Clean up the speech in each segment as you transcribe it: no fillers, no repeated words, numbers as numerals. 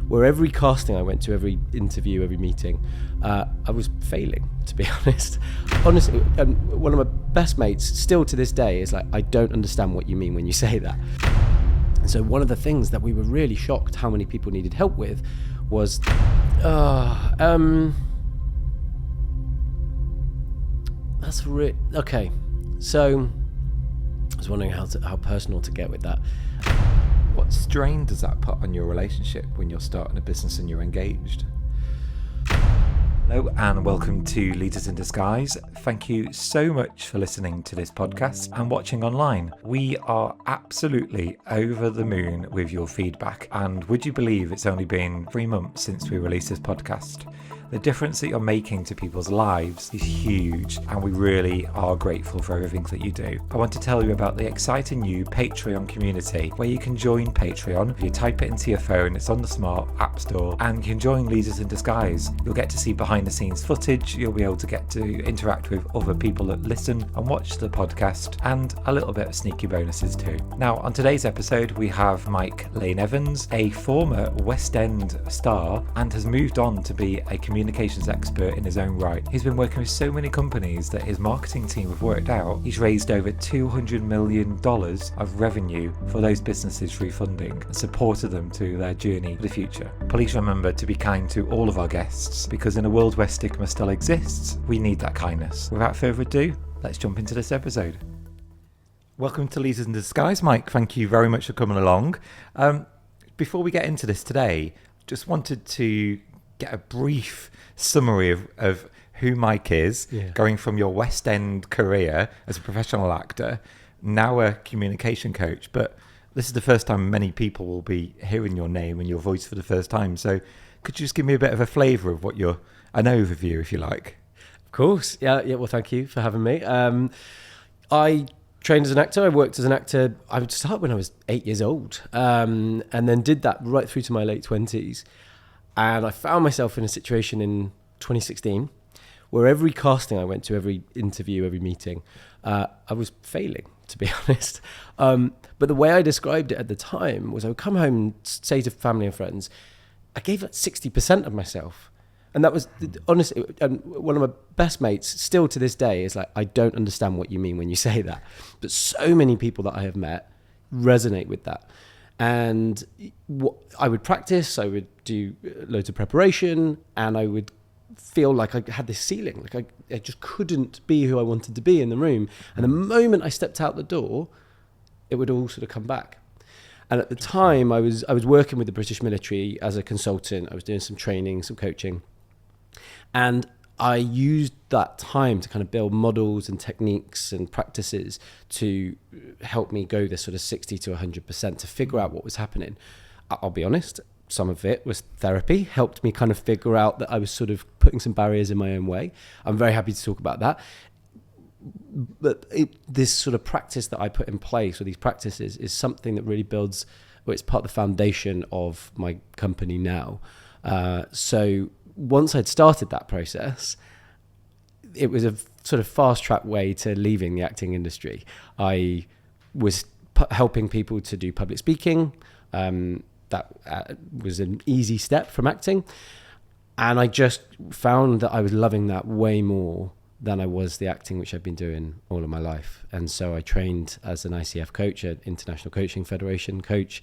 where every casting I went to, every interview, every meeting, I was failing, to be honest. Honestly, one of my best mates, still to this day, is like, I don't understand what you mean when you say that. And so one of the things that we were really shocked how many people needed help with was, okay. So I was wondering how personal to get with that. What strain does that put on your relationship when you're starting a business and you're engaged? Hello and welcome to Leaders in Disguise. Thank you so much for listening to this podcast and watching online. We are absolutely over the moon with your feedback, and would you believe it's only been 3 months since we released this podcast? The difference that you're making to people's lives is huge, and we really are grateful for everything that you do. I want to tell you about the exciting new Patreon community, where you can join Patreon. If you type it into your phone, it's on the Smart App Store, and you can join Leaders in Disguise. You'll get to see behind the scenes footage, you'll be able to get to interact with other people that listen and watch the podcast, and a little bit of sneaky bonuses too. Now, on today's episode, we have Mike Lane Evans, a former West End star, and has moved on to be a communications expert in his own right. He's been working with so many companies that his marketing team have worked out he's raised over $200 million of revenue for those businesses through funding and supported them to their journey for the future. Please remember to be kind to all of our guests, because in a world where stigma still exists, we need that kindness. Without further ado, let's jump into this episode. Welcome to Leaders in Disguise, Mike. Thank you very much for coming along. Before we get into this today, just wanted to get a brief summary of who Mike is, going from your West End career as a professional actor, now a communication coach. But this is the first time many people will be hearing your name and your voice for the first time. So could you just give me a bit of a flavour of what an overview, if you like? Of course. Yeah. Well, thank you for having me. I trained as an actor. I worked as an actor. I would start when I was 8 years old, and then did that right through to my late 20s. And I found myself in a situation in 2016 where every casting I went to, every interview, every meeting, I was failing, to be honest. But the way I described it at the time was I would come home and say to family and friends, I gave like 60% of myself. And that was, honestly, one of my best mates, still to this day, is like, I don't understand what you mean when you say that. But so many people that I have met resonate with that. And I would practice, I would do loads of preparation, and I would feel like I had this ceiling, like I just couldn't be who I wanted to be in the room. And the moment I stepped out the door, it would all sort of come back. And at the time, I was working with the British military as a consultant. I was doing some training, some coaching. And I used that time to kind of build models and techniques and practices to help me go this sort of 60 to 100% to figure out what was happening. I'll be honest, some of it was therapy, helped me kind of figure out that I was sort of putting some barriers in my own way. I'm very happy to talk about that. But this sort of practice that I put in place, or these practices, is something that really builds, well, it's part of the foundation of my company now. So once I'd started that process, it was a sort of fast track way to leaving the acting industry. I was helping people to do public speaking. That was an easy step from acting. And I just found that I was loving that way more than I was the acting, which I've been doing all of my life. And so I trained as an ICF coach, an International Coaching Federation coach.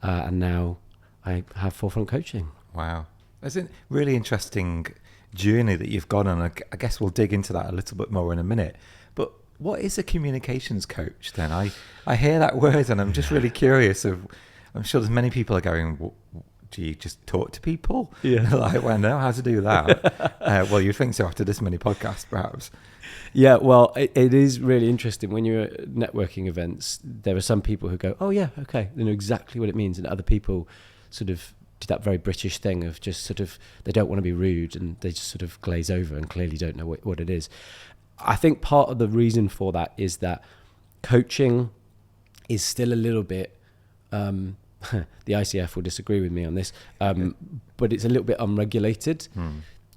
And now I have Forefront Coaching. Wow. It's a really interesting journey that you've gone on. I guess we'll dig into that a little bit more in a minute. But what is a communications coach then? I hear that word and I'm just really curious. I'm sure there's many people are going, do you just talk to people? Yeah. Like, well, no, how to do that? Well, you'd think so after this many podcasts, perhaps. Yeah, well, it is really interesting. When you're at networking events, there are some people who go, oh yeah, okay, they know exactly what it means. And other people sort of do that very British thing of just sort of, they don't want to be rude and they just sort of glaze over and clearly don't know what it is. I think part of the reason for that is that coaching is still a little bit, the ICF will disagree with me on this, but it's a little bit unregulated.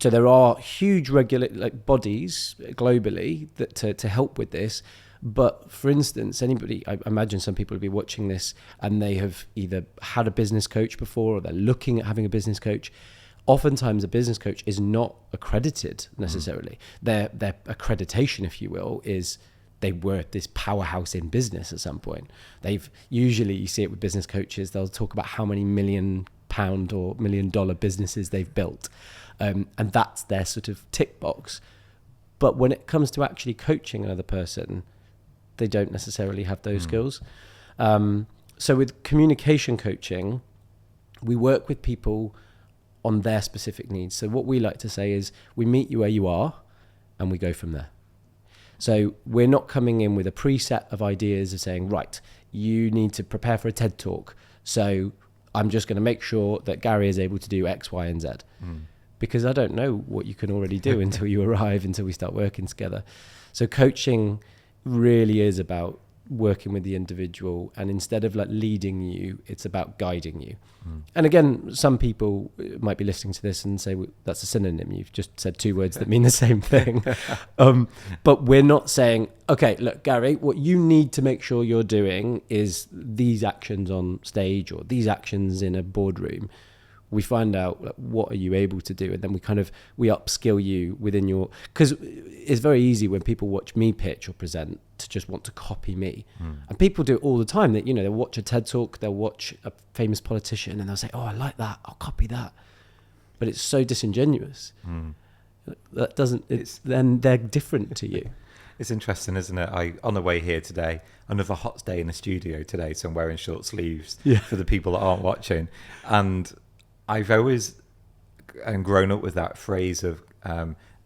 So there are huge bodies globally that to help with this, But for instance, anybody, I imagine some people will be watching this and they have either had a business coach before or they're looking at having a business coach. Oftentimes a business coach is not accredited necessarily. Their accreditation, if you will, is they were this powerhouse in business at some point. Usually you see it with business coaches, they'll talk about how many £1 million or $1 million businesses they've built. And that's their sort of tick box. But when it comes to actually coaching another person, they don't necessarily have those skills. So with communication coaching, we work with people on their specific needs. So what we like to say is we meet you where you are and we go from there. So we're not coming in with a preset of ideas of saying, right, you need to prepare for a TED talk. So I'm just going to make sure that Gary is able to do X, Y, and Z. Because I don't know what you can already do until you arrive, until we start working together. So coaching really is about working with the individual, and instead of like leading you, it's about guiding you. And again, some people might be listening to this and say, well, that's a synonym. You've just said two words that mean the same thing. But we're not saying, okay, look, Gary, what you need to make sure you're doing is these actions on stage or these actions in a boardroom. We find out like, what are you able to do, and then we upskill you within your, because it's very easy when people watch me pitch or present to just want to copy me. And people do it all the time. That, you know, they'll watch a TED talk, they'll watch a famous politician and they'll say, oh, I like that, I'll copy that. But it's so disingenuous. That doesn't, then they're different to you. It's interesting, isn't it? On the way here today, another hot day in the studio today, so I'm wearing short sleeves for the people that aren't watching. And I've always grown up with that phrase of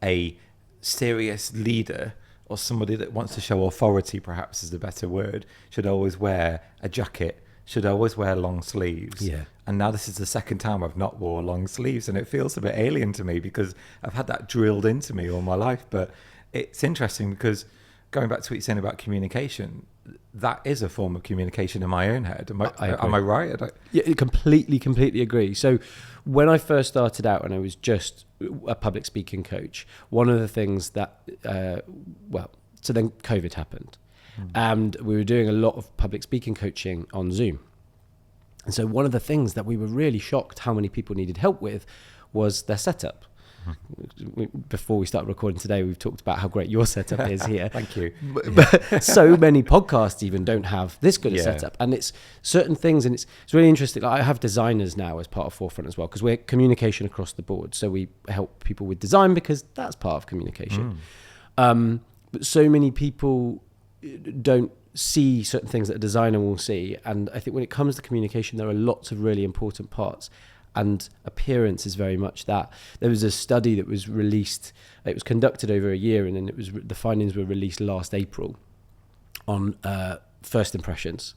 a serious leader, or somebody that wants to show authority, perhaps is the better word, should always wear a jacket, should always wear long sleeves. And now this is the second time I've not wore long sleeves, and it feels a bit alien to me because I've had that drilled into me all my life. But it's interesting because going back to what you're saying about communication, that is a form of communication in my own head. Am I right? Yeah, completely agree. So when I first started out and I was just a public speaking coach, one of the things that, so then COVID happened and we were doing a lot of public speaking coaching on Zoom. And so one of the things that we were really shocked how many people needed help with was their setup. Before we start recording today, we've talked about how great your setup is here. Thank you. But so many podcasts even don't have this good a setup, and it's certain things, and it's really interesting. Like I have designers now as part of Forefront as well, because we're communication across the board. So we help people with design because that's part of communication. But so many people don't see certain things that a designer will see, and I think when it comes to communication, there are lots of really important parts. And appearance is very much that. There was a study that was released, it was conducted over a year, and then the findings were released last April on first impressions.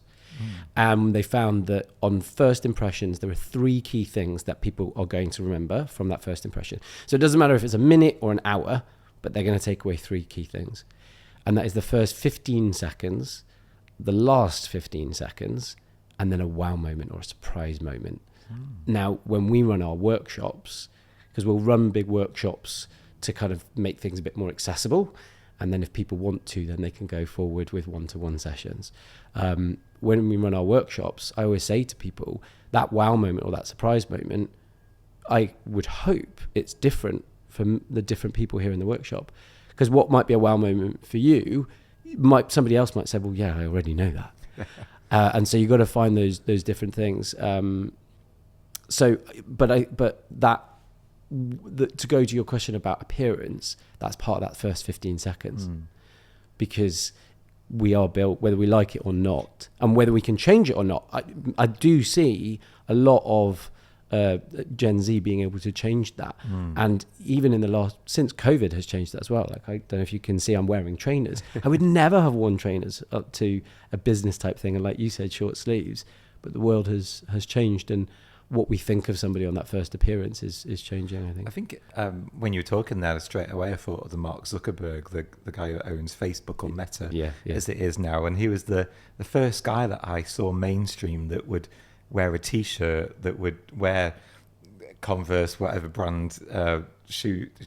And they found that on first impressions, there are 3 key things that people are going to remember from that first impression. So it doesn't matter if it's a minute or an hour, but they're going to take away 3 key things. And that is the first 15 seconds, the last 15 seconds, and then a wow moment or a surprise moment. Now, when we run our workshops, because we'll run big workshops to kind of make things a bit more accessible, and then if people want to, then they can go forward with one-to-one sessions. When we run our workshops, I always say to people, that wow moment or that surprise moment, I would hope it's different from the different people here in the workshop. Because what might be a wow moment for you, somebody else might say, well, yeah, I already know that. And so you've got to find those different things. To go to your question about appearance, that's part of that first 15 seconds, because we are built, whether we like it or not, and whether we can change it or not. I do see a lot of Gen Z being able to change that, and even since COVID has changed that as well. Like, I don't know if you can see I'm wearing trainers. I would never have worn trainers up to a business type thing, and like you said, short sleeves. But the world has changed, and what we think of somebody on that first appearance is changing, I think. When you were talking there, straight away I thought of the Mark Zuckerberg, the guy who owns Facebook or Meta, as it is now. And he was the first guy that I saw mainstream that would wear a T-shirt, that would wear Converse, whatever brand,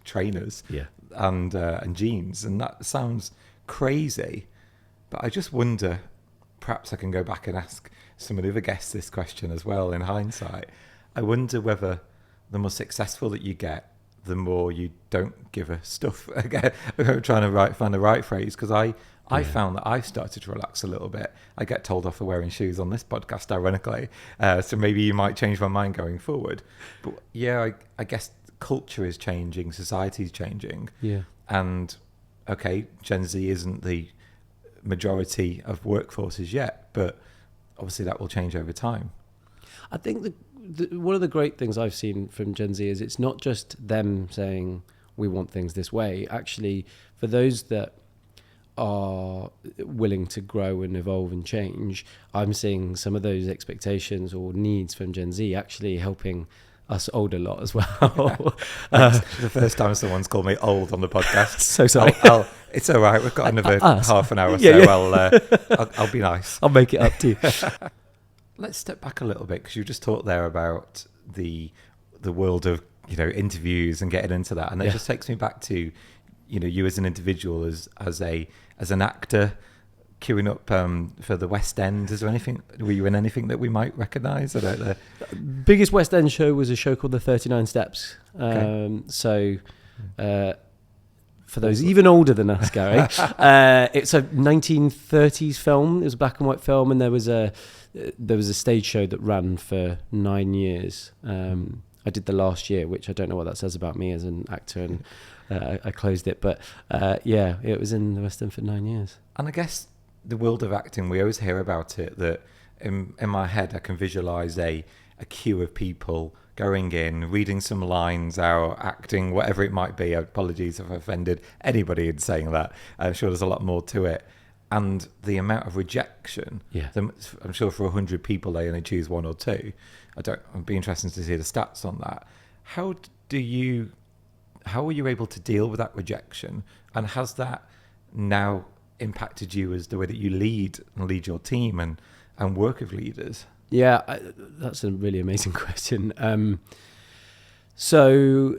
trainers, and jeans. And that sounds crazy. But I just wonder, perhaps I can go back and ask some of the other guests this question as well in hindsight. I wonder whether the more successful that you get, the more you don't give a stuff. Again, I'm trying to find the right phrase, because I found that I've started to relax a little bit. I get told off for wearing shoes on this podcast, ironically. So maybe you might change my mind going forward. But yeah, I guess culture is changing, society is changing. Yeah. And okay, Gen Z isn't the majority of workforces yet, but obviously that will change over time. I think one of the great things I've seen from Gen Z is it's not just them saying we want things this way. Actually, for those that are willing to grow and evolve and change, I'm seeing some of those expectations or needs from Gen Z actually helping us older lot as well. The first time someone's called me old on the podcast. So sorry. It's all right. We've got another half an hour, Yeah, so yeah. I'll be nice. I'll make it up to you. Let's step back a little bit, because you just talked there about the world of interviews and getting into that, and it just takes me back to you as an individual, as an actor, queuing up for the West End. Is there anything? Were you in anything that we might recognise? I don't know. Biggest West End show was a show called The 39 Steps. Okay. For those even older than us, Gary, it's a 1930s film. It was a black and white film, and there was a stage show that ran for 9 years. I did the last year, which I don't know what that says about me as an actor, and I closed it. But it was in the West End for 9 years. And I guess the world of acting, we always hear about it, that in my head I can visualise a queue of people going in, reading some lines out, acting, whatever it might be. Apologies if I offended anybody in saying that. I'm sure there's a lot more to it. And the amount of rejection, I'm sure for 100 people they only choose one or two. It'd be interesting to see the stats on that. How were you able to deal with that rejection? And has that now impacted you as the way that you lead your team and work with leaders? Yeah, that's a really amazing question. So,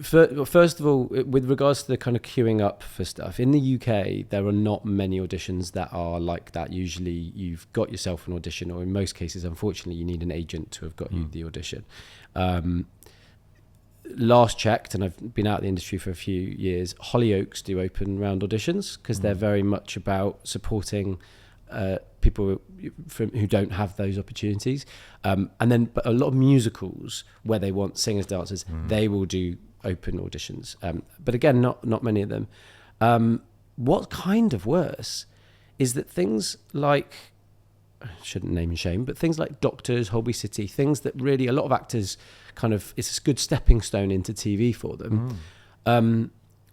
first of all, with regards to the kind of queuing up for stuff, in the UK, there are not many auditions that are like that. Usually you've got yourself an audition, or in most cases, unfortunately, you need an agent to have got you the audition. Last checked, and I've been out of the industry for a few years, Hollyoaks do open round auditions, because they're very much about supporting people who don't have those opportunities, but a lot of musicals where they want singers, dancers, they will do open auditions, but again, not many of them. What's kind of worse is that things like, I shouldn't name and shame, but things like Doctors, Holby City, things that really a lot of actors kind of, it's a good stepping stone into TV for them.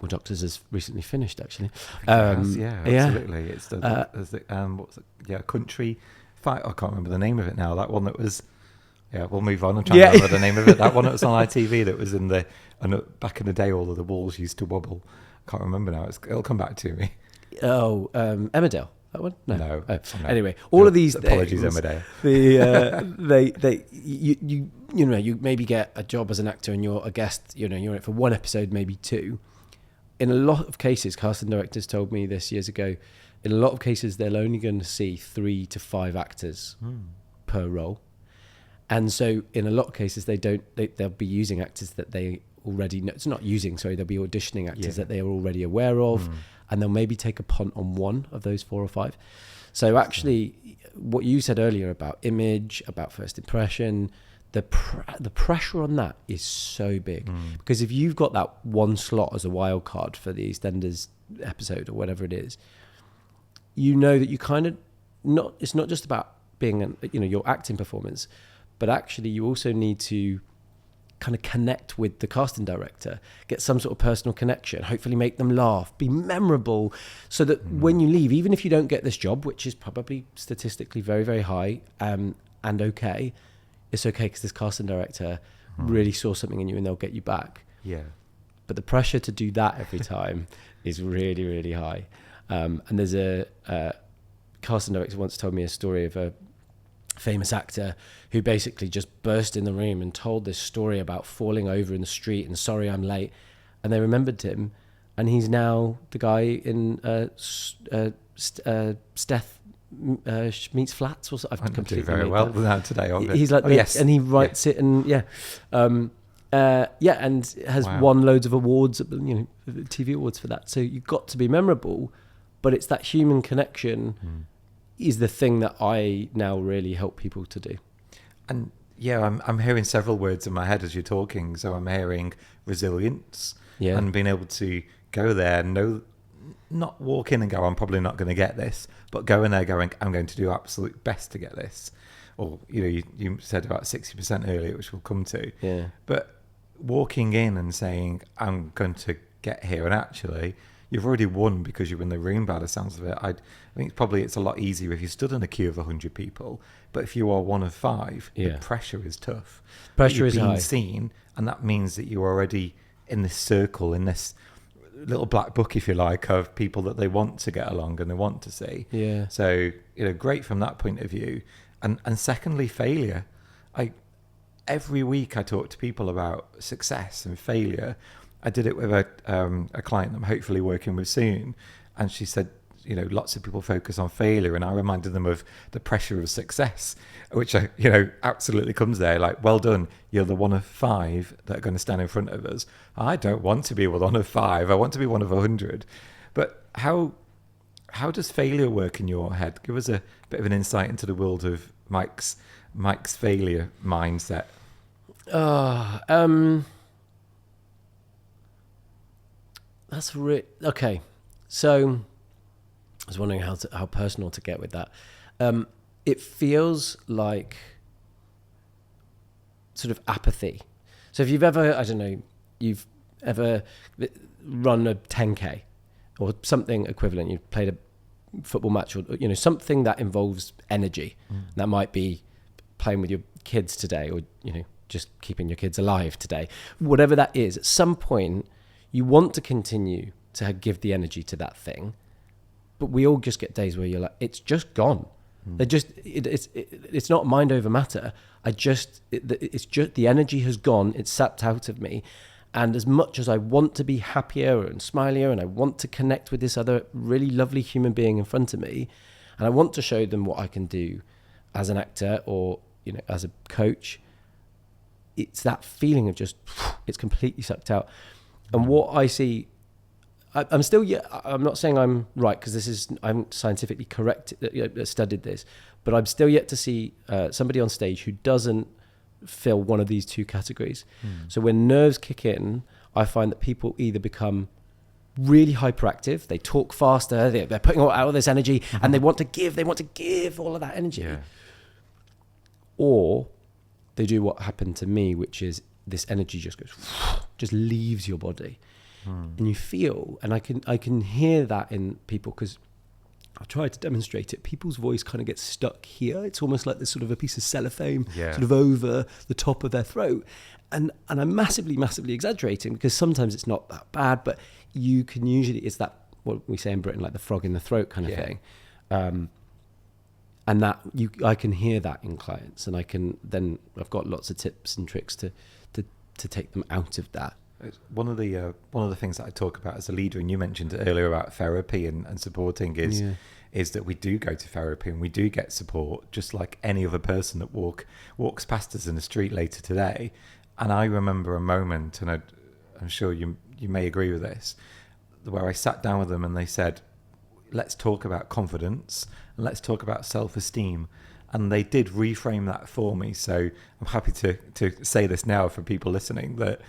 Well, Doctors has recently finished, actually. Absolutely. It's country fight. I can't remember the name of it now. That one that was. Yeah, we'll move on. I'm trying to remember the name of it. That one that was on ITV that was back in the day, all of the walls used to wobble. I can't remember now. It'll come back to me. Emmerdale. That one? No. No. Anyway, all of these. Apologies, Emmerdale. You maybe get a job as an actor and you're a guest. You're in it for one episode, maybe two. In a lot of cases, casting directors told me this years ago, in a lot of cases, they're only going to see 3 to 5 actors per role. And so in a lot of cases, they'll be using actors that they already know. It's not using, sorry, they'll be auditioning actors that they are already aware of, and they'll maybe take a punt on one of those 4 or 5. So actually, what you said earlier about image, about first impression, the pressure on that is so big, because if you've got that one slot as a wild card for the EastEnders episode or whatever it is, you know that you kind of it's not just about being your acting performance, but actually you also need to kind of connect with the casting director, get some sort of personal connection, hopefully make them laugh, be memorable, so that when you leave, even if you don't get this job, which is probably statistically very, very high, and okay, it's okay because this casting director really saw something in you and they'll get you back. Yeah. But the pressure to do that every time is really, really high. And there's a casting director once told me a story of a famous actor who basically just burst in the room and told this story about falling over in the street and sorry I'm late, and they remembered him, and he's now the guy in Steph meets Flats, or I've I do completely very made well that. with that today. He's like, yes, and he writes it, and and has Wow. won loads of awards, TV awards for that. So you've got to be memorable, but it's that human connection is the thing that I now really help people to do. And yeah, I'm hearing several words in my head as you're talking. So I'm hearing resilience, and being able to go there, not walk in and go, I'm probably not going to get this, but go in there going, I'm going to do absolute best to get this. Or, you said about 60% earlier, which we'll come to. Yeah. But walking in and saying, I'm going to get here, and actually, you've already won because you're in the room by the sounds of it. I think probably it's a lot easier if you stood in a queue of 100 people, but if you are one of 5, the pressure is tough. Pressure is high. You're being seen, and that means that you're already in this circle, in this little black book, if you like, of people that they want to get along and they want to see. Yeah. So, great from that point of view. And secondly, failure. Every week I talk to people about success and failure. I did it with a client that I'm hopefully working with soon, and she said, lots of people focus on failure, and I reminded them of the pressure of success, which absolutely comes there. Like, well done, you're the one of 5 that are going to stand in front of us. I don't want to be one of 5. I want to be one of 100. But how does failure work in your head? Give us a bit of an insight into the world of Mike's failure mindset. That's okay. So I was wondering how personal to get with that. It feels like sort of apathy. So if you've ever, you've ever run a 10K or something equivalent, you've played a football match, or something that involves energy. That might be playing with your kids today, or just keeping your kids alive today. Whatever that is, at some point you want to continue to give the energy to that thing, but we all just get days where you're like, it's just gone. It's not mind over matter. It's just the energy has gone. It's sapped out of me. And as much as I want to be happier and smilier, and I want to connect with this other really lovely human being in front of me, and I want to show them what I can do as an actor or, as a coach, it's that feeling of just, it's completely sucked out. And what I see, I'm not saying I'm right, because I'm scientifically correct, studied this, but I'm still yet to see somebody on stage who doesn't fill one of these 2 categories. So when nerves kick in, I find that people either become really hyperactive, they talk faster, they're putting all this energy, and they want to give all of that energy. Or they do what happened to me, which is this energy just leaves your body. And you feel, and I can hear that in people, because I've tried to demonstrate it. People's voice kind of gets stuck here. It's almost like this sort of a piece of cellophane sort of over the top of their throat. And I'm massively, massively exaggerating, because sometimes it's not that bad, but you can usually, it's that, what we say in Britain, like the frog in the throat kind of thing. And that I can hear that in clients, and I've got lots of tips and tricks to take them out of that. One of the things that I talk about as a leader, and you mentioned earlier about therapy and supporting, is that we do go to therapy and we do get support, just like any other person that walks past us in the street later today. And I remember a moment, and I'm sure you may agree with this, where I sat down with them and they said, let's talk about confidence and let's talk about self-esteem. And they did reframe that for me. So I'm happy to say this now for people listening, that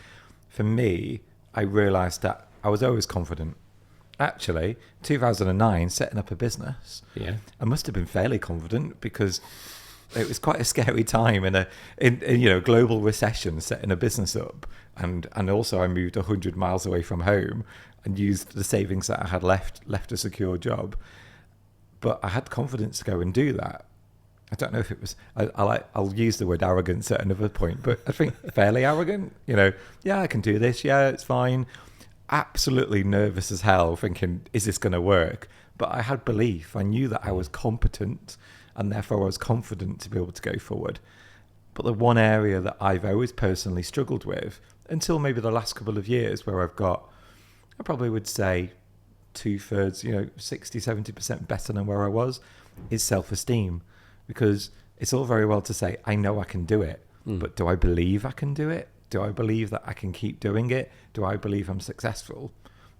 for me, I realised that I was always confident. Actually, 2009, setting up a business, I must have been fairly confident, because it was quite a scary time in a global recession, setting a business up, and also I moved 100 miles away from home and used the savings that I had left a secure job. But I had confidence to go and do that. I don't know if it was, I'll use the word arrogance at another point, but I think fairly arrogant, I can do this. Yeah, it's fine. Absolutely nervous as hell, thinking, is this going to work? But I had belief. I knew that I was competent, and therefore I was confident to be able to go forward. But the one area that I've always personally struggled with, until maybe the last couple of years, where I probably would say 2/3, 60-70% better than where I was, is self-esteem. Because it's all very well to say, I know I can do it, but do I believe I can do it? Do I believe that I can keep doing it? Do I believe I'm successful?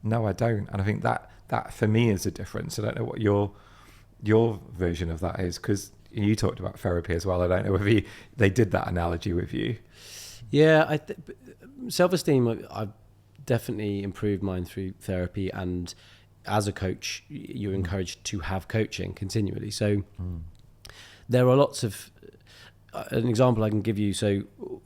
No, I don't. And I think that for me is a difference. I don't know what your version of that is, because you talked about therapy as well. I don't know whether they did that analogy with you. Yeah, self-esteem, I've definitely improved mine through therapy, and as a coach, you're encouraged to have coaching continually. So there are lots of, an example I can give you. So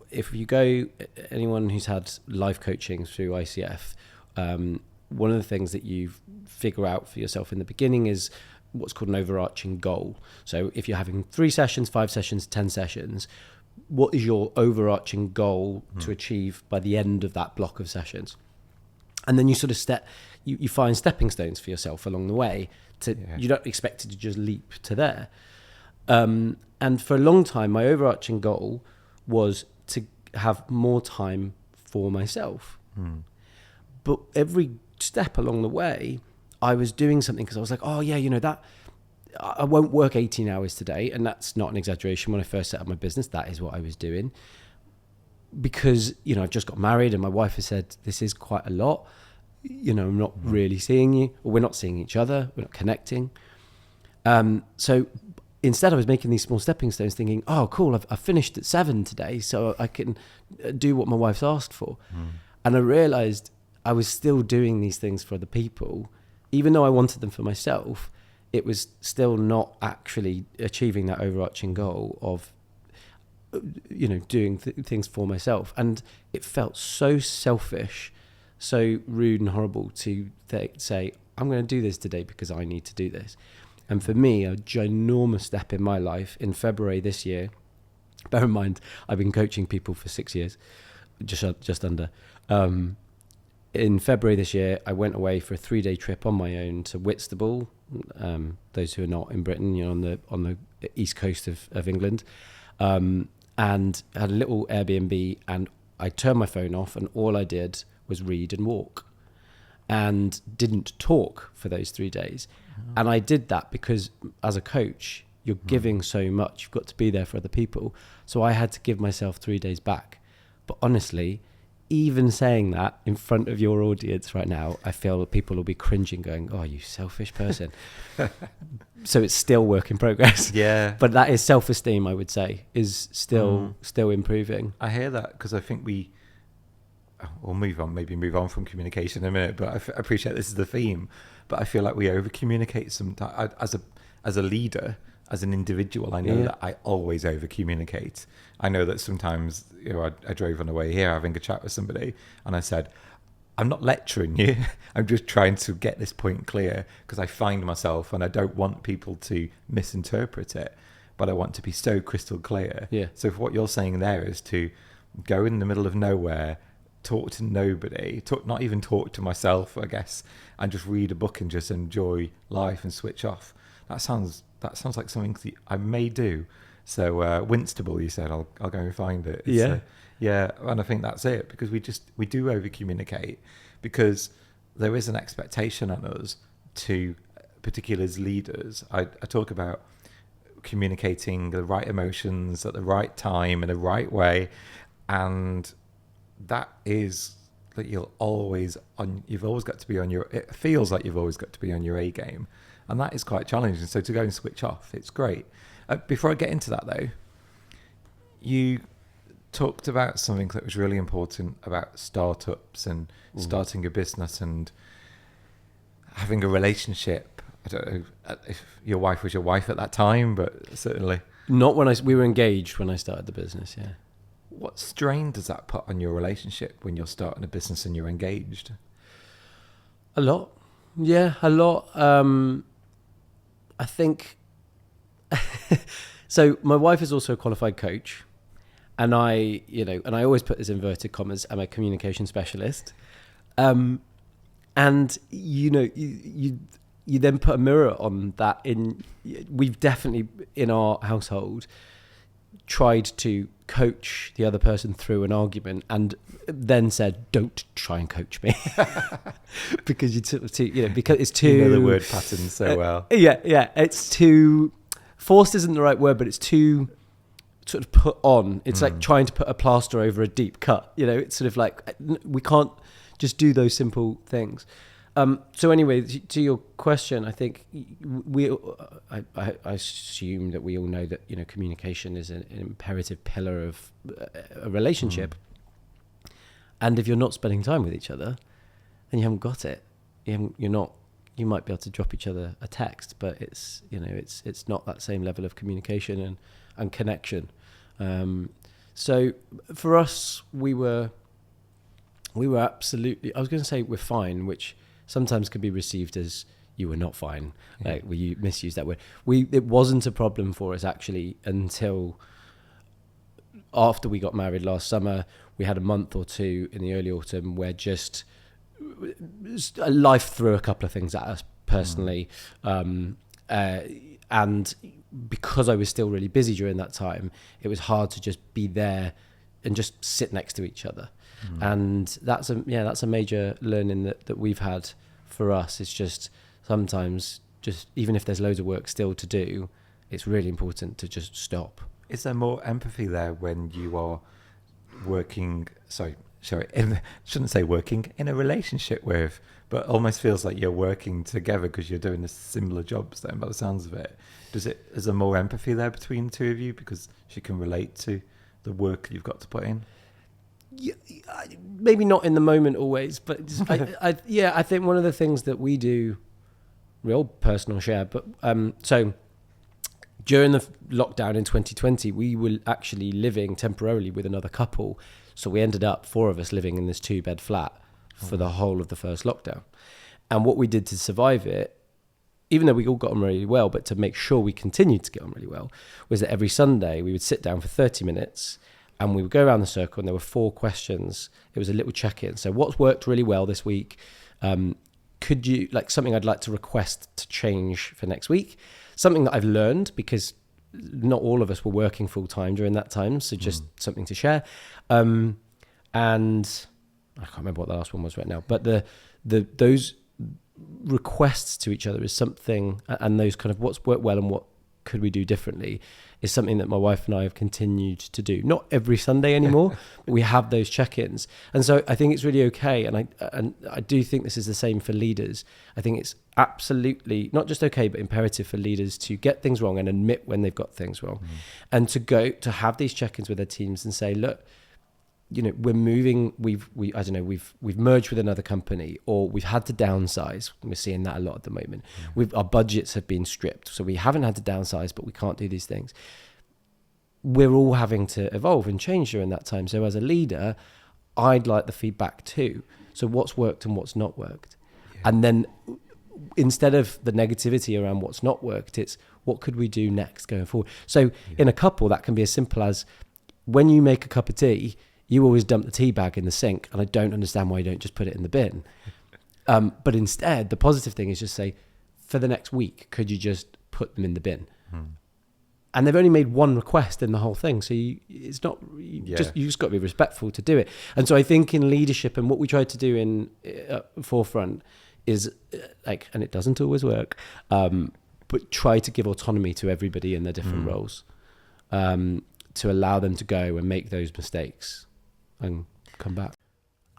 if you go, anyone who's had life coaching through ICF, one of the things that you figure out for yourself in the beginning is what's called an overarching goal. So if you're having 3 sessions, 5 sessions, 10 sessions, what is your overarching goal to achieve by the end of that block of sessions? And then you sort of you find stepping stones for yourself along the way. You don't expect it to just leap to there. And for a long time, my overarching goal was to have more time for myself. But every step along the way, I was doing something because I was like, oh yeah, that I won't work 18 hours today. And that's not an exaggeration. When I first set up my business, that is what I was doing. Because, I've just got married and my wife has said, this is quite a lot. I'm not really seeing you, or we're not seeing each other. We're not connecting. So instead I was making these small stepping stones thinking, oh, cool, I've finished at 7 today, so I can do what my wife's asked for. And I realized I was still doing these things for other people. Even though I wanted them for myself, it was still not actually achieving that overarching goal of, doing things for myself. And it felt so selfish, so rude and horrible to say, I'm going to do this today because I need to do this. And for me, a ginormous step in my life in February this year, bear in mind, I've been coaching people for 6 years, just under. In February this year, I went away for a 3-day trip on my own to Whitstable. Those who are not in Britain, on the east coast of England, and had a little Airbnb. And I turned my phone off, and all I did was read and walk, and didn't talk for those 3 days. And I did that because, as a coach, you're giving so much. You've got to be there for other people. So I had to give myself 3 days back. But honestly, even saying that in front of your audience right now, I feel that people will be cringing, going, oh, you selfish person. So it's still work in progress. Yeah. But that is self-esteem, I would say, is still improving. I hear that, because I think we'll move on from communication in a minute, but I appreciate this is the theme. But I feel like we over-communicate sometimes. As a leader, as an individual, I know that I always over-communicate. I know that sometimes, I drove on the way here having a chat with somebody, and I said, I'm not lecturing you. I'm just trying to get this point clear, because I find myself, and I don't want people to misinterpret it, but I want to be so crystal clear. Yeah. So if what you're saying there is to go in the middle of nowhere, talk to nobody, not even talk to myself, I guess, and just read a book and just enjoy life and switch off. That sounds like something that I may do. So Winstable, you said, I'll go and find it. Yeah, and I think that's it, because we do over communicate, because there is an expectation on us to, particularly as leaders. I talk about communicating the right emotions at the right time in the right way, and that is that you've always got to be on it feels like you've always got to be on your A game, and that is quite challenging. So to go and switch off, it's great. Before I get into that though, you talked about something that was really important about startups and starting a business and having a relationship. I don't know if your wife was your wife at that time, but certainly not when we were engaged when I started the business. Yeah. What strain does that put on your relationship when you're starting a business and you're engaged? A lot. Yeah, a lot. I think... So my wife is also a qualified coach, and I always put this inverted commas, I'm a communication specialist. And, you then put a mirror on that. We've definitely, in our household, tried to coach the other person through an argument and then said, don't try and coach me because because it's too, you know the word pattern so well. It's too forced isn't the right word, but it's too sort of put on. It's like trying to put a plaster over a deep cut, it's sort of like, we can't just do those simple things. So anyway, to your question, I think I assume that we all know that communication is an imperative pillar of a relationship. And if you're not spending time with each other, then you haven't got it. You might be able to drop each other a text, but it's not that same level of communication and connection. So for us, we were absolutely. I was going to say we're fine, which sometimes could be received as you were not fine. Like you misused that word. It wasn't a problem for us actually until after we got married last summer. We had a month or two in the early autumn where just life threw a couple of things at us personally, and because I was still really busy during that time, it was hard to just be there and just sit next to each other. And that's a major learning that we've had for us. It's just sometimes, just even if there's loads of work still to do, it's really important to just stop. Is there more empathy there when you are working? Shouldn't say working in a relationship with, but almost feels like you're working together because you're doing the similar jobs. Then, by the sounds of it, is there more empathy there between the two of you because she can relate to the work you've got to put in? Yeah, maybe not in the moment always, but I think one of the things that we do, real personal share, but so during the lockdown in 2020, we were actually living temporarily with another couple. So we ended up, 4 of us, living in this 2-bed flat for the whole of the first lockdown. And what we did to survive it, even though we all got on really well, but to make sure we continued to get on really well, was that every Sunday we would sit down for 30 minutes and we would go around the circle, and there were 4 questions. It was a little check-in. So what's worked really well this week? Could you, like, something I'd like to request to change for next week? Something that I've learned, because not all of us were working full time during that time. So just something to share. And I can't remember what the last one was right now, but those requests to each other is something, and those kind of what's worked well and what could we do differently is something that my wife and I have continued to do. Not every Sunday anymore, but we have those check-ins. And so I think it's really okay. And I do think this is the same for leaders. I think it's absolutely not just okay, but imperative for leaders to get things wrong and admit when they've got things wrong, and to have these check-ins with their teams and say, look, we're moving. We've merged with another company, or we've had to downsize. We're seeing that a lot at the moment. Our budgets have been stripped, so we haven't had to downsize, but we can't do these things. We're all having to evolve and change during that time. So as a leader, I'd like the feedback too. So what's worked and what's not worked, and then instead of the negativity around what's not worked, it's what could we do next going forward. So in a couple, that can be as simple as when you make a cup of tea, you always dump the tea bag in the sink, and I don't understand why you don't just put it in the bin. But instead, the positive thing is just say, for the next week, could you just put them in the bin? And they've only made one request in the whole thing, so you just got to be respectful to do it. And so I think in leadership, and what we try to do in Forefront is and it doesn't always work, but try to give autonomy to everybody in their different roles, to allow them to go and make those mistakes and come back.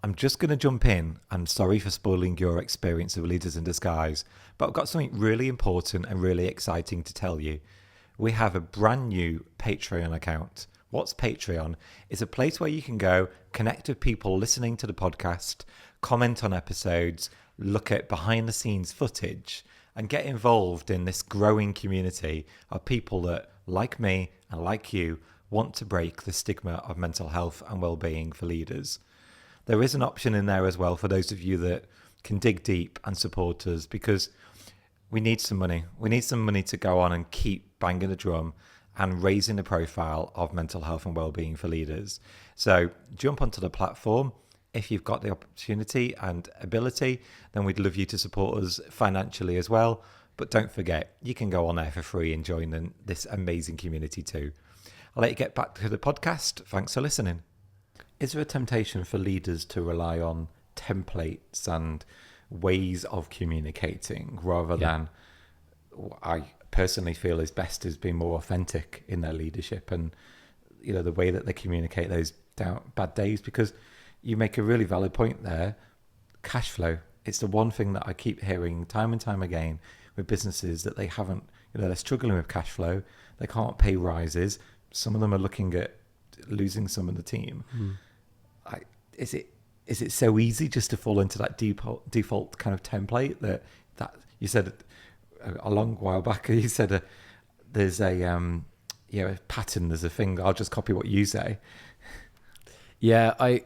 I'm just going to jump in. I'm sorry for spoiling your experience of Leaders in Disguise, but I've got something really important and really exciting to tell you. We have a brand new Patreon account. What's Patreon? It's a place where you can go, connect with people listening to the podcast, comment on episodes, look at behind the scenes footage, and get involved in this growing community of people that, like me and like you, want to break the stigma of mental health and well-being for leaders. There is an option in there as well for those of you that can dig deep and support us, because we need some money. We need some money to go on and keep banging the drum and raising the profile of mental health and well-being for leaders. So jump onto the platform. If you've got the opportunity and ability, then we'd love you to support us financially as well. But don't forget, you can go on there for free and join this amazing community too. I'll let you get back to the podcast. Thanks for listening. Is there a temptation for leaders to rely on templates and ways of communicating rather than what I personally feel is best is being more authentic in their leadership and, you know, the way that they communicate those bad days? Because you make a really valid point there. Cash flow. It's the one thing that I keep hearing time and time again with businesses, that they haven't, you know, they're struggling with cash flow. They can't pay rises. Some of them are looking at losing some of the team. Is it so easy just to fall into that default kind of template that you said a long while back? You said there's a pattern. There's a thing. I'll just copy what you say. Yeah,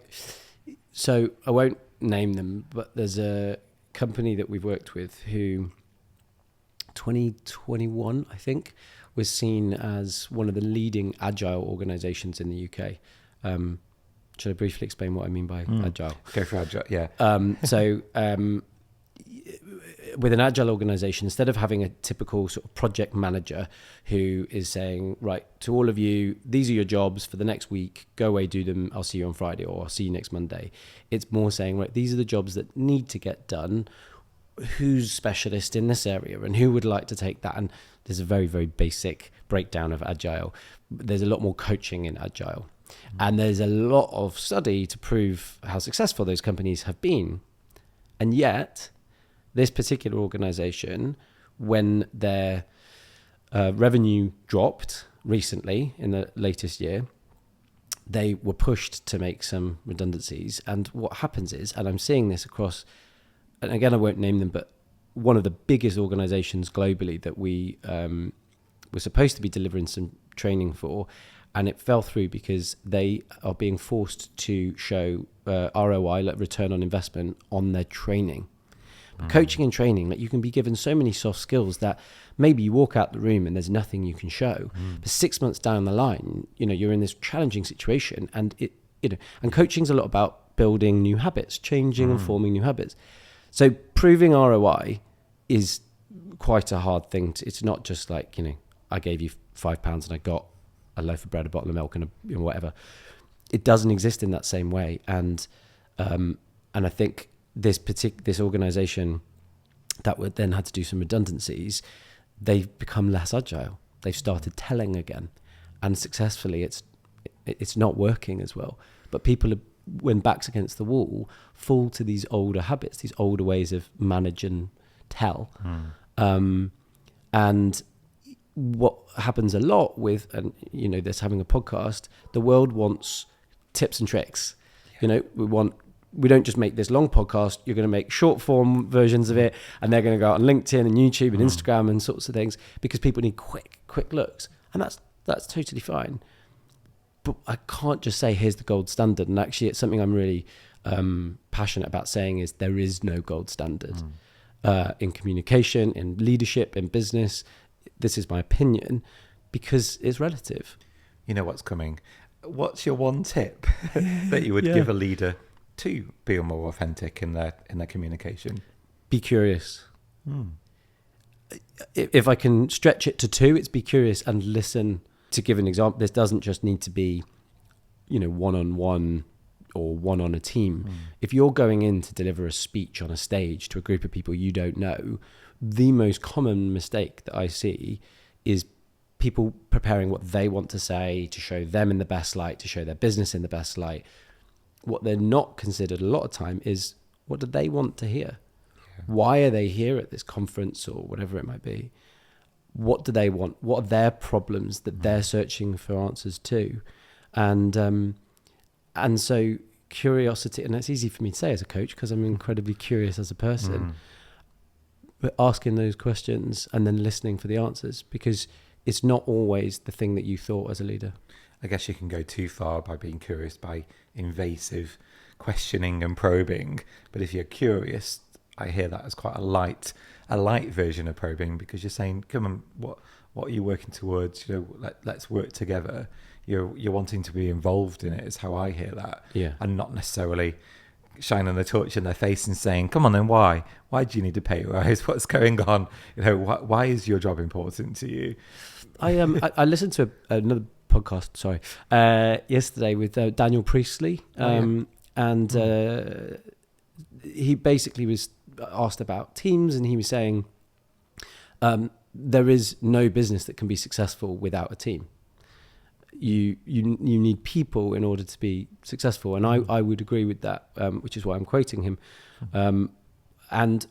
so I won't name them, but there's a company that we've worked with who 2021, I think, was seen as one of the leading agile organizations in the UK. Should I briefly explain what I mean by agile? Go for agile, yeah. With an agile organization, instead of having a typical sort of project manager who is saying, right, to all of you, these are your jobs for the next week, go away, do them, I'll see you on Friday, or I'll see you next Monday. It's more saying, right, these are the jobs that need to get done. Who's specialist in this area and who would like to take that? And there's a very, very basic breakdown of agile. There's a lot more coaching in agile. And there's a lot of study to prove how successful those companies have been. And yet, this particular organization, when their revenue dropped recently in the latest year, they were pushed to make some redundancies. And what happens is, and I'm seeing this across, and again, I won't name them, but one of the biggest organizations globally that we were supposed to be delivering some training for, and it fell through because they are being forced to show ROI, like return on investment, on their training. Coaching and training, like, you can be given so many soft skills that maybe you walk out the room and there's nothing you can show. But 6 months down the line, you know, you're in this challenging situation, and and coaching's a lot about building new habits, changing and forming new habits. So proving ROI is quite a hard thing. It's not just like, you know, I gave you £5 and I got a loaf of bread, a bottle of milk, and whatever. It doesn't exist in that same way. And I think this organization that would then had to do some redundancies, they've become less agile. They've started telling again, and successfully it's not working as well. But people are, when backs against the wall, fall to these older habits, these older ways of manage and tell. And what happens a lot with, and you know, this having a podcast, the world wants tips and tricks. You know, we don't just make this long podcast. You're going to make short form versions of it, and they're going to go out on LinkedIn and YouTube and Instagram and sorts of things, because people need quick looks, and that's totally fine. But I can't just say here's the gold standard. And actually, it's something I'm really passionate about saying, is there is no gold standard in communication, in leadership, in business. This is my opinion, because it's relative. You know what's coming. What's your one tip that you would give a leader to be more authentic in their communication? Be curious. If I can stretch it to 2, it's be curious and listen. To give an example, this doesn't just need to be, you know, one-on-one or one on a team. If you're going in to deliver a speech on a stage to a group of people you don't know, the most common mistake that I see is people preparing what they want to say to show them in the best light, to show their business in the best light. What they're not considered a lot of time is, what do they want to hear? Why are they here at this conference or whatever it might be? What do they want? What are their problems that they're searching for answers to? And so curiosity, and it's easy for me to say as a coach because I'm incredibly curious as a person, but asking those questions and then listening for the answers, because it's not always the thing that you thought as a leader. I guess you can go too far by being curious, by invasive questioning and probing. But if you're curious, I hear that as quite a light version of probing, because you're saying, come on, what are you working towards? You know, let's work together. You're wanting to be involved in it, is how I hear that. Yeah. And not necessarily shining the torch in their face and saying, come on then, why do you need a pay rise? What's going on? You know, why is your job important to you? I listened to another podcast, sorry, yesterday with Daniel Priestley. And he basically was asked about teams, and he was saying there is no business that can be successful without a team. You need people in order to be successful, and I would agree with that, which is why I'm quoting him. And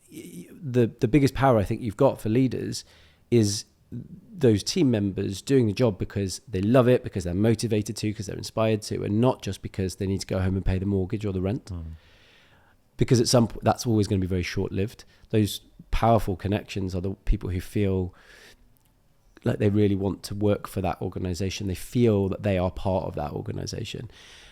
the biggest power I think you've got for leaders is those team members doing the job because they love it, because they're motivated to, because they're inspired to, and not just because they need to go home and pay the mortgage or the rent. Because at some point, that's always going to be very short-lived. Those powerful connections are the people who feel like they really want to work for that organization. They feel that they are part of that organization.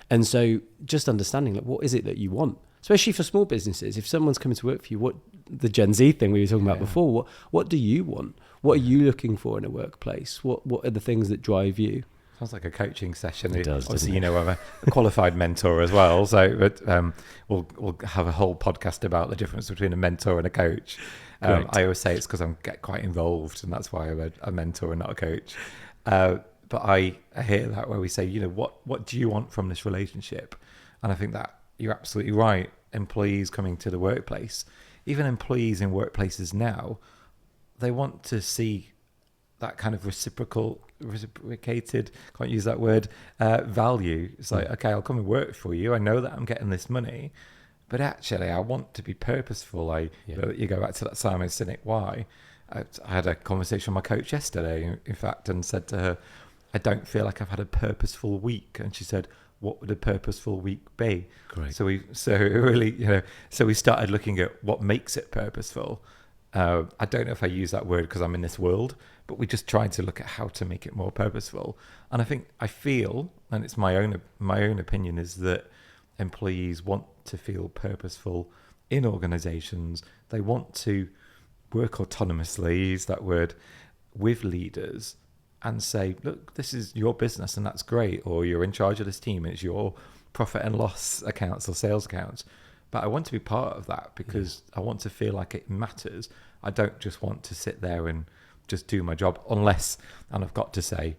And so just understanding, like, what is it that you want? Especially for small businesses. If someone's coming to work for you, what the Gen Z thing we were talking about before, what do you want? What are you looking for in a workplace? What are the things that drive you? Sounds like a coaching session. It does, obviously, you know, I'm a qualified mentor as well. So but, we'll have a whole podcast about the difference between a mentor and a coach. I always say it's because I get quite involved, and that's why I'm a mentor and not a coach. But I hear that where we say, you know, what do you want from this relationship? And I think that you're absolutely right. Employees coming to the workplace, even employees in workplaces now, they want to see that kind of reciprocated, can't use that word, value. It's like, okay, I'll come and work for you. I know that I'm getting this money, but actually I want to be purposeful. You go back to that Simon Sinek why. I had a conversation with my coach yesterday, in fact, and said to her, I don't feel like I've had a purposeful week. And she said, what would a purposeful week be? Great. So we started looking at what makes it purposeful. I don't know if I use that word because I'm in this world, but we just tried to look at how to make it more purposeful. And I feel, and it's my own opinion, is that employees want to feel purposeful in organizations. They want to work autonomously, use that word, with leaders and say, look, this is your business and that's great, or you're in charge of this team, it's your profit and loss accounts or sales accounts. But I want to be part of that because I want to feel like it matters. I don't just want to sit there and just do my job unless, and I've got to say,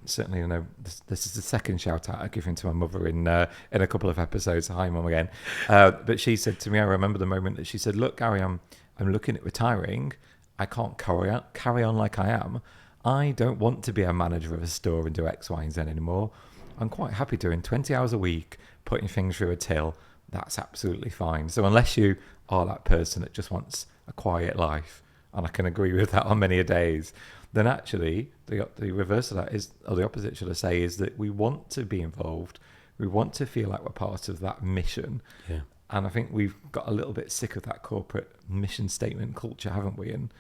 certainly, you know, this is the second shout out I've given to my mother in a couple of episodes. Hi, Mum, again. But she said to me, I remember the moment that she said, look, Gary, I'm looking at retiring. I can't carry on like I am. I don't want to be a manager of a store and do X, Y, and Z anymore. I'm quite happy doing 20 hours a week, putting things through a till. That's absolutely fine. So unless you are that person that just wants a quiet life, and I can agree with that on many a days, then actually the reverse of that is, or the opposite, should I say, is that we want to be involved. We want to feel like we're part of that mission. Yeah. And I think we've got a little bit sick of that corporate mission statement culture, haven't we? And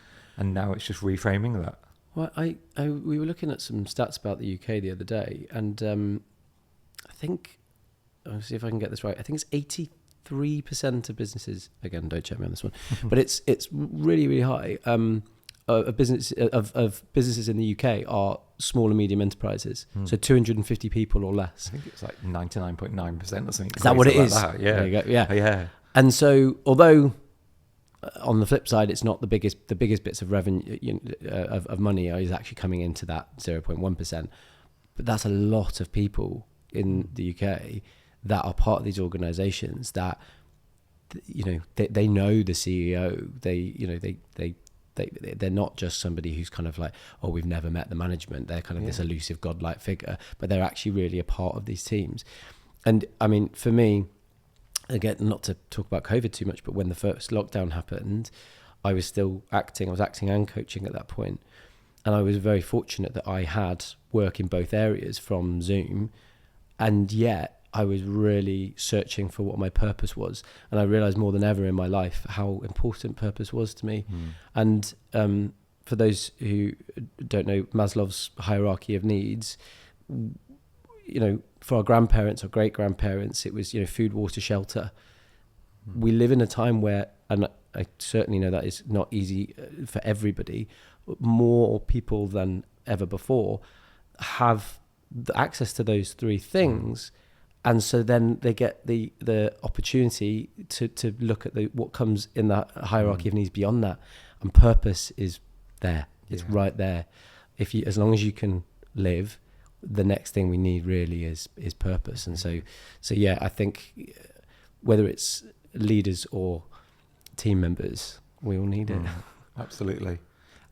now it's just reframing that. Well, we were looking at some stats about the UK the other day, and I think, I'll see if I can get this right, I think it's 83% of businesses, again, don't check me on this one, but it's really, really high, of businesses in the UK are small and medium enterprises, so 250 people or less. I think it's like 99.9% or something. Is that what it is? That. Yeah. There you go. Yeah. Yeah. And so, although on the flip side, it's not the biggest bits of revenue, of money is actually coming into that 0.1%, but that's a lot of people in the UK that are part of these organizations that, you know, they know the CEO, they're not just somebody who's kind of like, oh, we've never met the management. They're kind of this elusive godlike figure, but they're actually really a part of these teams. And I mean, for me, again, not to talk about COVID too much, but when the first lockdown happened, I was still acting. I was acting and coaching at that point. And I was very fortunate that I had work in both areas from Zoom. And yet I was really searching for what my purpose was. And I realized more than ever in my life how important purpose was to me. And for those who don't know Maslow's hierarchy of needs, you know, for our grandparents or great-grandparents, it was, you know, food, water, shelter. We live in a time where, and I certainly know that is not easy for everybody, more people than ever before have the access to those three things. And so then they get the opportunity to look at what comes in that hierarchy of needs beyond that. And purpose is there. It's right there. As long as you can live, the next thing we need really is purpose. And so yeah, I think whether it's leaders or team members, we all need it. Absolutely.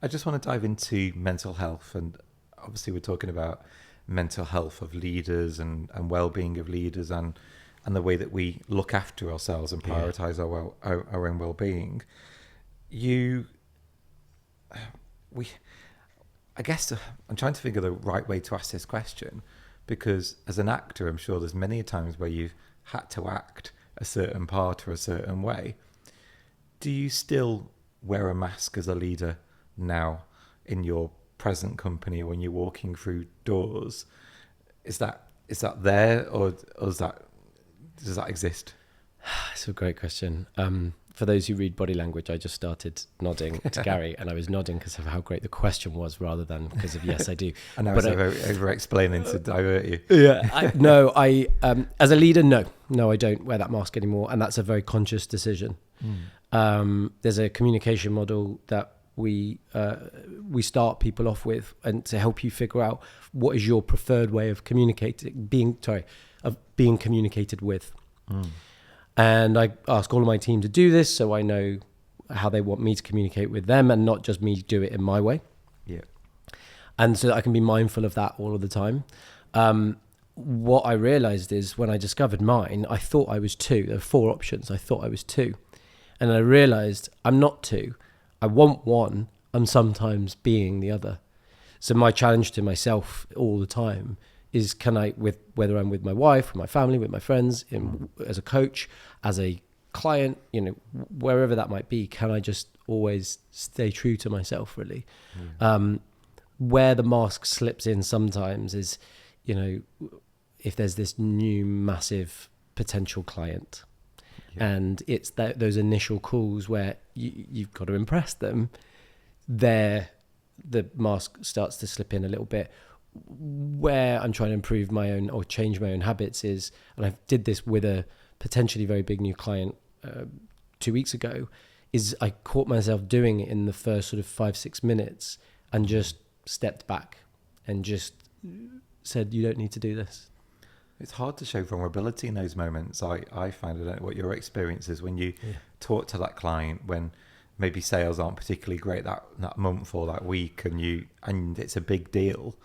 I just want to dive into mental health, and obviously we're talking about mental health of leaders and well-being of leaders, and the way that we look after ourselves and prioritize our own well-being. I guess I'm trying to figure the right way to ask this question, because as an actor, I'm sure there's many times where you've had to act a certain part or a certain way. Do you still wear a mask as a leader now in your present company when you're walking through doors? Is that there, or does that exist? It's a great question. For those who read body language, I just started nodding to Gary, and I was nodding because of how great the question was rather than because of yes, I do. I know, over-explaining to divert you. Yeah. I as a leader, no, I don't wear that mask anymore, and that's a very conscious decision. There's a communication model that we start people off with, and to help you figure out what is your preferred way of being communicated with. And I ask all of my team to do this, so I know how they want me to communicate with them, and not just me do it in my way. Yeah. And so I can be mindful of that all of the time. What I realized is when I discovered mine, I thought I was two. There were 4 options. I thought I was 2. And I realized I'm not 2. I want one. I'm sometimes being the other. So my challenge to myself all the time is, whether I'm with my wife, with my family, with my friends, as a coach, as a client, wherever that might be, can I just always stay true to myself, really? Where the mask slips in sometimes is, if there's this new massive potential client, and it's those initial calls where you've got to impress them, the mask starts to slip in a little bit. Where I'm trying to improve my own or change my own habits is, and I did this with a potentially very big new client 2 weeks ago, is I caught myself doing it in the first sort of 5-6 minutes and just stepped back and just said, you don't need to do this. It's hard to show vulnerability in those moments. I find, I don't know what your experience is when you talk to that client when maybe sales aren't particularly great that month or that week, and it's a big deal.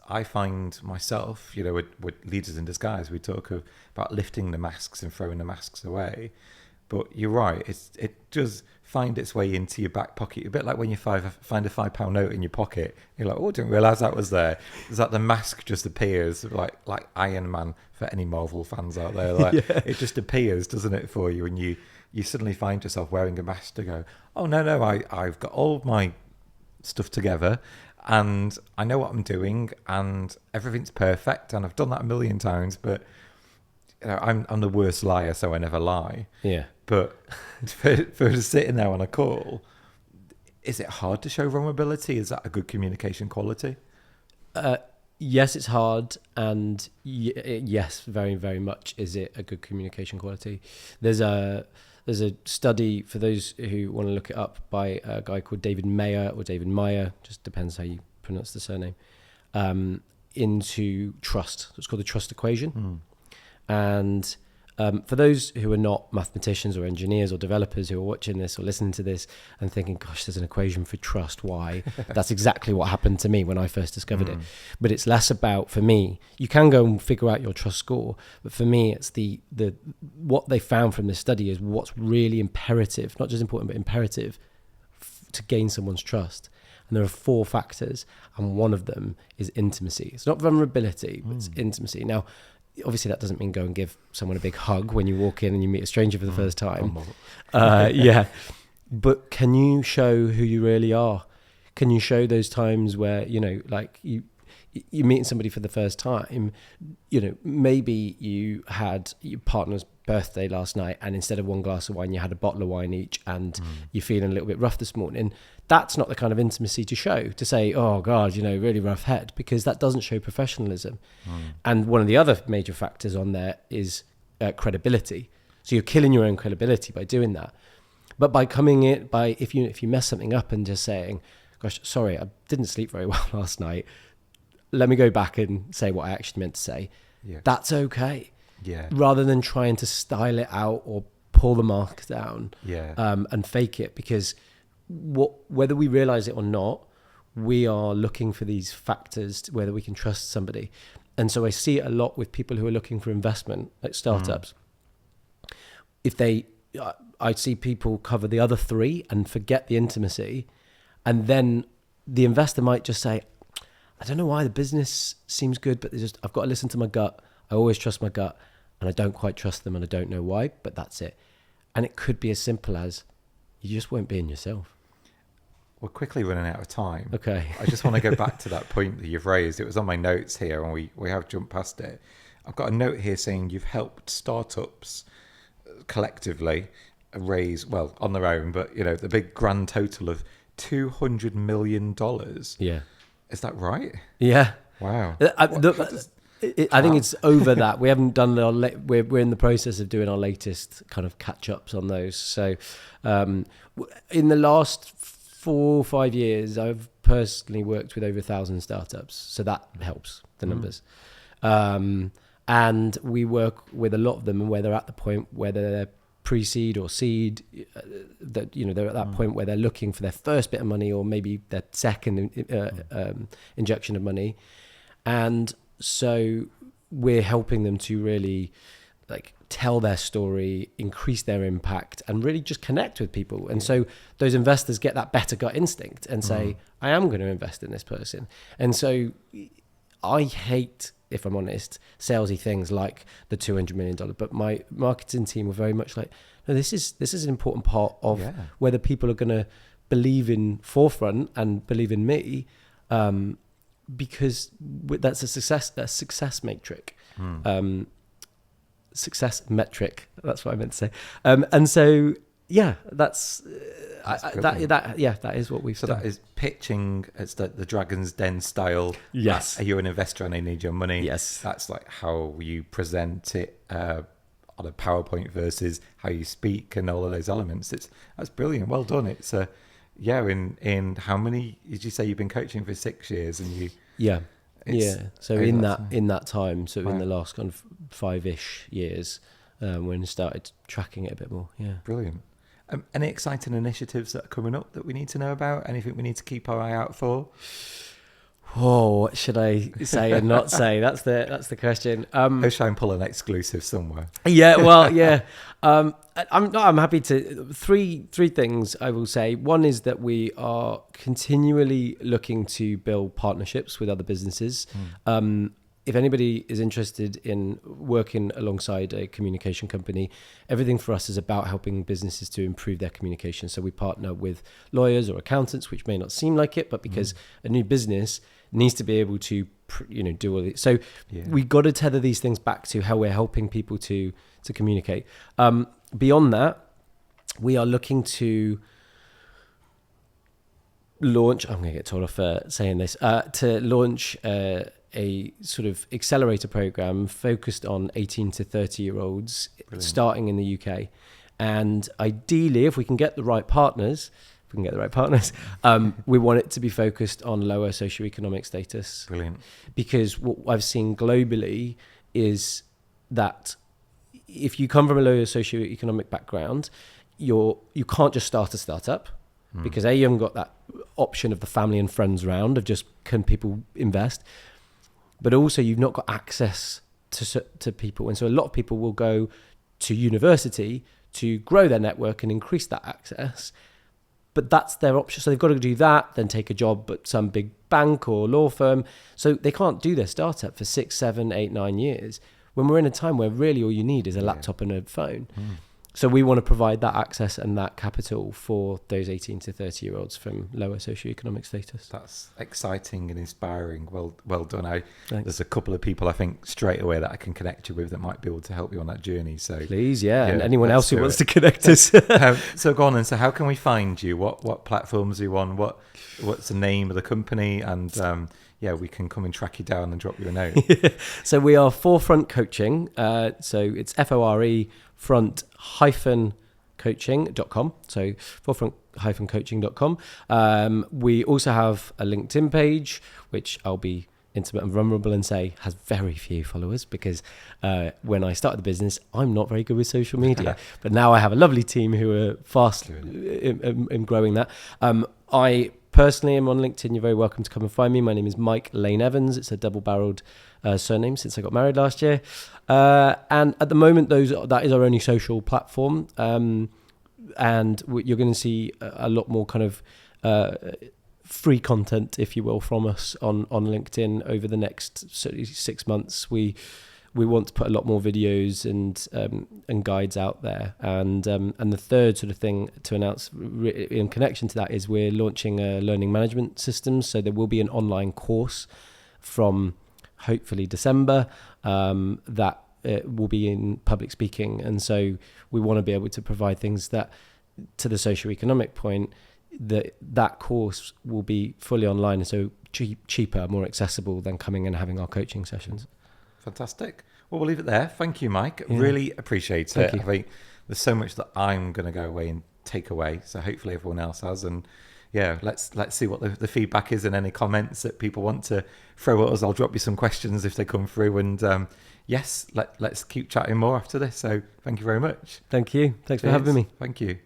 I find myself, with Leaders in Disguise, we talk about lifting the masks and throwing the masks away. But you're right, it does find its way into your back pocket. A bit like when you find a £5 note in your pocket, you're like, oh, I didn't realise that was there. Is that the mask just appears, like Iron Man for any Marvel fans out there? It just appears, doesn't it, for you? And you suddenly find yourself wearing a mask to go, oh, no, I've got all of my stuff together, and I know what I'm doing, and everything's perfect, and I've done that a million times, but I'm the worst liar, so I never lie. Yeah. But for sitting there on a call, is it hard to show vulnerability? Is that a good communication quality? Yes, it's hard, and yes, very, very much is it a good communication quality. There's a study, for those who want to look it up, by a guy called David Mayer, just depends how you pronounce the surname, into trust. So it's called the trust equation. And for those who are not mathematicians or engineers or developers who are watching this or listening to this and thinking, gosh, there's an equation for trust, why? That's exactly what happened to me when I first discovered it. But it's less about, for me, you can go and figure out your trust score, but for me, it's the what they found from this study is what's really imperative, not just important, but imperative to gain someone's trust. And there are 4 factors, and one of them is intimacy. It's not vulnerability, but it's intimacy. Now, obviously that doesn't mean go and give someone a big hug when you walk in and you meet a stranger for the first time. But can you show who you really are? Can you show those times where, you're meeting somebody for the first time, maybe you had your partner's birthday last night, and instead of 1 glass of wine, you had a bottle of wine each, and you're feeling a little bit rough this morning. That's not the kind of intimacy to show, to say, oh God, really rough head, because that doesn't show professionalism. And one of the other major factors on there is credibility. So you're killing your own credibility by doing that. But by coming in, if you mess something up and just saying, gosh, sorry, I didn't sleep very well last night, let me go back and say what I actually meant to say. Yeah. That's okay. Yeah. Rather than trying to style it out or pull the mask down, Yeah. and fake it, because whether we realize it or not, we are looking for these factors whether we can trust somebody. And so I see it a lot with people who are looking for investment, like startups. If I see people cover the other three and forget the intimacy, and then the investor might just say, I don't know why the business seems good, but I've got to listen to my gut. I always trust my gut, and I don't quite trust them, and I don't know why, but that's it. And it could be as simple as you just weren't being yourself. We're quickly running out of time. Okay. I just want to go back to that point that you've raised. It was on my notes here, and we have jumped past it. I've got a note here saying you've helped startups collectively raise, well, on their own, but the big grand total of $200 million. Yeah. Is that right? Yeah. Wow. I think it's over that. We haven't done we're in the process of doing our latest kind of catch ups on those. So, in the last 4 or 5 years, I've personally worked with over 1,000 startups. So that helps the numbers. And we work with a lot of them, and where they're at the point where they're pre-seed or seed, that they're at that point where they're looking for their first bit of money, or maybe their second injection of money. And so we're helping them to really tell their story, increase their impact, and really just connect with people. And so those investors get that better gut instinct and say, I am going to invest in this person. And so I hate, if I'm honest, salesy things like the $200 million, but my marketing team were very much like, no, this is an important part of whether people are going to believe in Forefront and believe in me, because that's a success metric. Success metric. That's what I meant to say. And so, that's that is what we've done. That is pitching. It's the Dragon's Den style. Yes. Are you an investor and I need your money? Yes. That's like how you present it on a PowerPoint versus how you speak and all of those elements. That's brilliant. Well done. It's in how many did you say you've been coaching for 6 years and you? Yeah. So in that time, so Wow. in the last kind of 5-ish years, when I started tracking it a bit more. Yeah. Brilliant. Any exciting initiatives that are coming up that we need to know about? Anything we need to keep our eye out for? Oh, what should I say and not say? That's the question. Let's try and pull an exclusive somewhere. Yeah, well, yeah. I'm happy to. Three things I will say. One is that we are continually looking to build partnerships with other businesses. If anybody is interested in working alongside a communication company, everything for us is about helping businesses to improve their communication. So we partner with lawyers or accountants, which may not seem like it, but because a new business needs to be able to, do all this. So we got to tether these things back to how we're helping people to communicate. Beyond that, we are looking to launch, I'm going to get told off for saying this, to launch a sort of accelerator program focused on 18 to 30-year-olds starting in the UK. And ideally, if we can get the right partners, we want it to be focused on lower socioeconomic status. Brilliant. Because what I've seen globally is that if you come from a lower socioeconomic background, you can't just start a startup, because you haven't got that option of the family and friends round of just, can people invest? But also you've not got access to people. And so a lot of people will go to university to grow their network and increase that access. But that's their option. So they've got to do that, then take a job at some big bank or law firm. So they can't do their startup for 6, 7, 8, 9 years, when we're in a time where really all you need is a laptop and a phone. So we want to provide that access and that capital for those 18 to 30-year-olds from lower socioeconomic status. That's exciting and inspiring. Well done. There's a couple of people I think straight away that I can connect you with that might be able to help you on that journey. So please, and anyone else who wants to connect us. So go on and so how can we find you? What platforms are you on? What's the name of the company? And we can come and track you down and drop you a note. So we are Forefront Coaching. So it's FORE front-coaching.com. So forefront-coaching.com. We also have a LinkedIn page, which I'll be intimate and vulnerable and say has very few followers, because when I started the business, I'm not very good with social media. But now I have a lovely team who are fast in growing that. I personally am on LinkedIn. You're very welcome to come and find me. My name is Mike Lane Evans. It's a double-barreled surname since I got married last year. And at the moment, that is our only social platform. And you're going to see a lot more kind of free content, if you will, from us on LinkedIn over the next 6 months. We want to put a lot more videos and guides out there. And the third sort of thing to announce in connection to that is we're launching a learning management system. So there will be an online course from hopefully December that will be in public speaking. And so we want to be able to provide things that, to the socioeconomic point, that course will be fully online, and so cheaper, more accessible than coming and having our coaching sessions. Fantastic. Well, we'll leave it there. Thank you, Mike. Yeah. Really appreciate it. I think there's so much that I'm going to go away and take away, so hopefully everyone else has. And yeah, let's see what the feedback is and any comments that people want to throw at us. I'll drop you some questions if they come through. And yes, let's keep chatting more after this. So thank you very much. Thank you. Thanks for having me. Thank you.